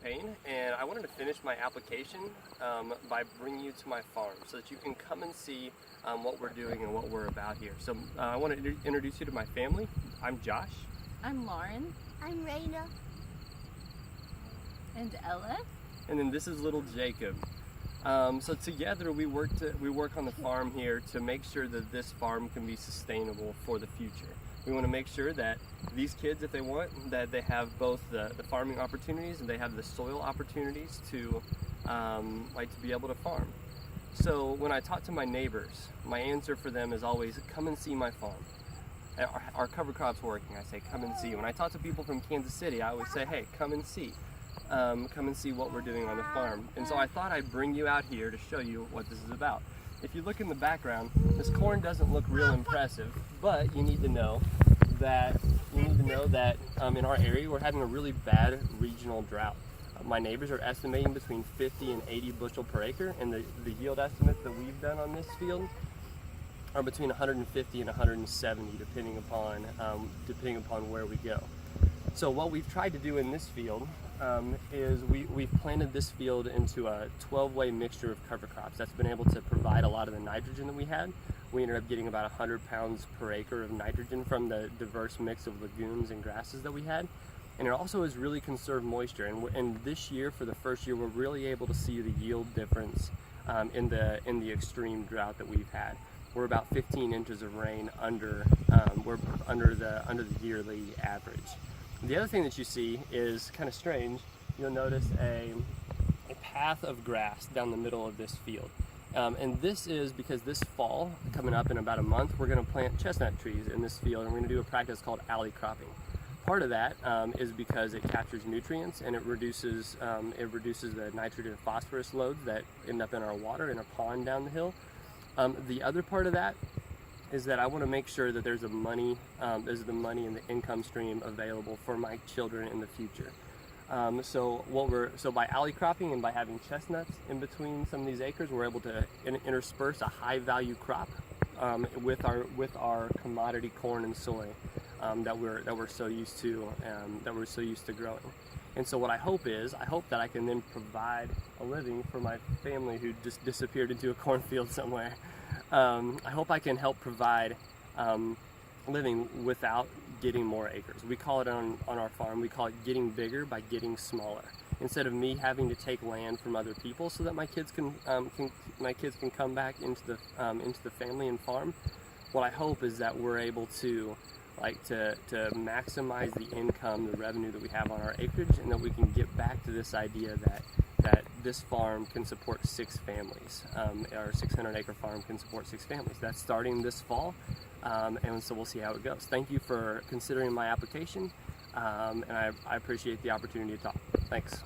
Payne, and I wanted to finish my application by bringing you to my farm so that you can come and see what we're doing and what we're about here. So I want to introduce you to my family. I'm Josh. I'm Lauren. I'm Raina. And Ella. And then this is little Jacob. So together we work on the farm here to make sure that this farm can be sustainable for the future. We want to make sure that these kids, if they want, that they have both the farming opportunities and they have the soil opportunities to be able to farm. So when I talk to my neighbors, my answer for them is always, come and see my farm. Our cover crop's working, I say, come and see. When I talk to people from Kansas City, I always say, hey, come and see. Come and see what we're doing on the farm. And so I thought I'd bring you out here to show you what this is about. If you look in the background, this corn doesn't look real impressive, but you need to know that in our area we're having a really bad regional drought. My neighbors are estimating between 50 and 80 bushel per acre, and the yield estimates that we've done on this field are between 150 and 170, depending upon where we go. So what we've tried to do in this field is we've planted this field into a 12-way mixture of cover crops. That's been able to provide a lot of the nitrogen that we had. We ended up getting about 100 pounds per acre of nitrogen from the diverse mix of legumes and grasses that we had. And it also has really conserved moisture. And this year, for the first year, we're really able to see the yield difference in the extreme drought that we've had. We're about 15 inches of rain under the yearly average. The other thing that you see is kind of strange. You'll notice a path of grass down the middle of this field. And this is because this fall, coming up in about a month, we're going to plant chestnut trees in this field, and we're going to do a practice called alley cropping. Part of that is because it captures nutrients and it reduces the nitrogen and phosphorus loads that end up in our water in a pond down the hill. The other part of that is that I want to make sure that there's the money and the income stream available for my children in the future. So by alley cropping and by having chestnuts in between some of these acres, we're able to intersperse a high value crop with our commodity corn and soy that we're so used to growing. And so what I hope that I can then provide a living for my family who just disappeared into a cornfield somewhere. I hope I can help provide living without getting more acres. We call it on our farm, we call it getting bigger by getting smaller. Instead of me having to take land from other people so that my kids can come back into the family and farm, what I hope is that we're able to maximize the income, the revenue that we have on our acreage, and that we can get back to this idea that this farm can support 6 families. Our 600-acre farm can support 6 families. That's starting this fall, and so we'll see how it goes. Thank you for considering my application, and I appreciate the opportunity to talk. Thanks.